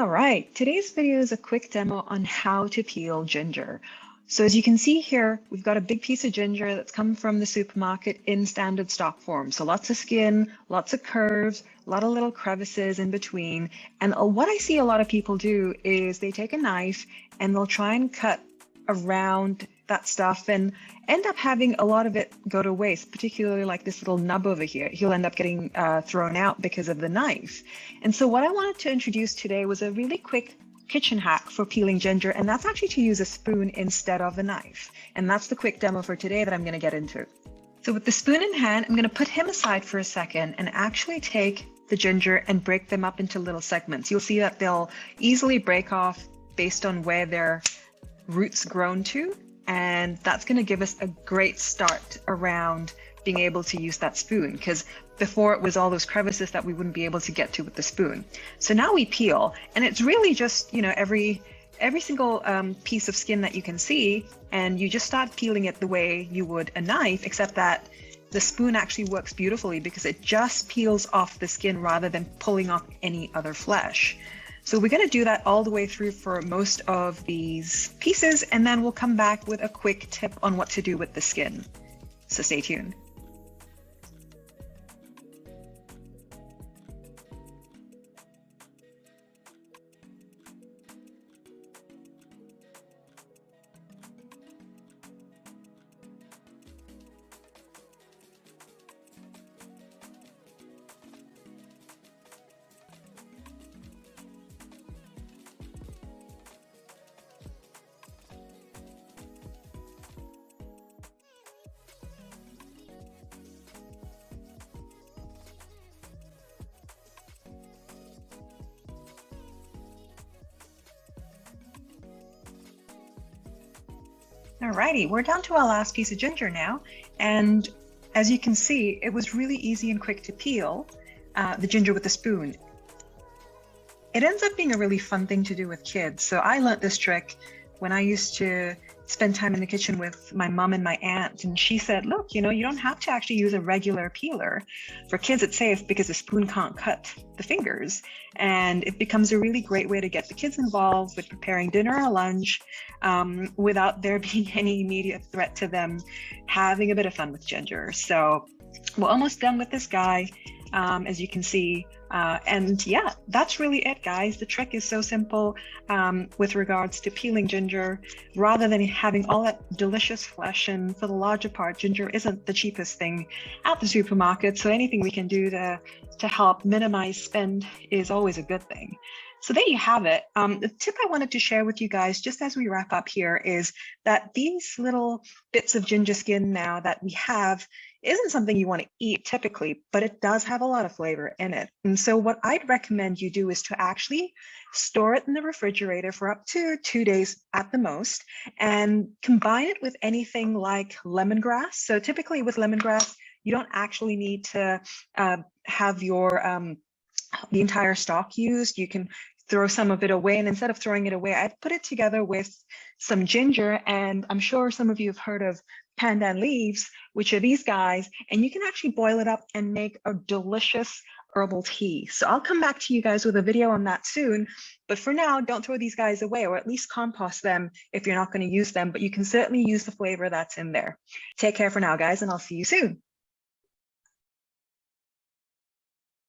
All right, today's video is a quick demo on how to peel ginger. So as you can see here, we've got a big piece of ginger that's come from the supermarket in standard stock form. So lots of skin, lots of curves, a lot of little crevices in between. And what I see a lot of people do is they take a knife and they'll try and cut around that stuff and end up having a lot of it go to waste, particularly like this little nub over here. He'll end up getting thrown out because of the knife. And so what I wanted to introduce today was a really quick kitchen hack for peeling ginger, and that's actually to use a spoon instead of a knife. And that's the quick demo for today that I'm going to get into. So with the spoon in hand, I'm going to put him aside for a second and actually take the ginger and break them up into little segments. You'll see that they'll easily break off based on where their roots grown to. And that's going to give us a great start around being able to use that spoon, because before it was all those crevices that we wouldn't be able to get to with the spoon. So now we peel, and it's really just, every single piece of skin that you can see, and you just start peeling it the way you would a knife, except that the spoon actually works beautifully because it just peels off the skin rather than pulling off any other flesh. So we're going to do that all the way through for most of these pieces, and then we'll come back with a quick tip on what to do with the skin. So stay tuned. Alrighty, we're down to our last piece of ginger now, and as you can see, it was really easy and quick to peel the ginger with the spoon. It ends up being a really fun thing to do with kids. So I learned this trick when I used to spend time in the kitchen with my mom and my aunt, and she said, look, you don't have to actually use a regular peeler. For kids, it's safe because the spoon can't cut the fingers, and it becomes a really great way to get the kids involved with preparing dinner or lunch without there being any immediate threat to them having a bit of fun with ginger. So we're almost done with this guy, as you can see. And yeah, that's really it, guys. The trick is so simple with regards to peeling ginger, rather than having all that delicious flesh. And for the larger part, ginger isn't the cheapest thing at the supermarket. So anything we can do to help minimize spend is always a good thing. So there you have it. The tip I wanted to share with you guys, just as we wrap up here, is that these little bits of ginger skin now that we have isn't something you want to eat typically, but it does have a lot of flavor in it. And so what I'd recommend you do is to actually store it in the refrigerator for up to 2 days at the most, and combine it with anything like lemongrass. So typically with lemongrass, you don't actually need to have your the entire stalk used. You can throw some of it away, and instead of throwing it away, I'd put it together with some ginger, and I'm sure some of you have heard of pandan leaves, which are these guys, and you can actually boil it up and make a delicious herbal tea. So I'll come back to you guys with a video on that soon, but for now, don't throw these guys away, or at least compost them if you're not going to use them, but you can certainly use the flavor that's in there. Take care for now, guys, and I'll see you soon.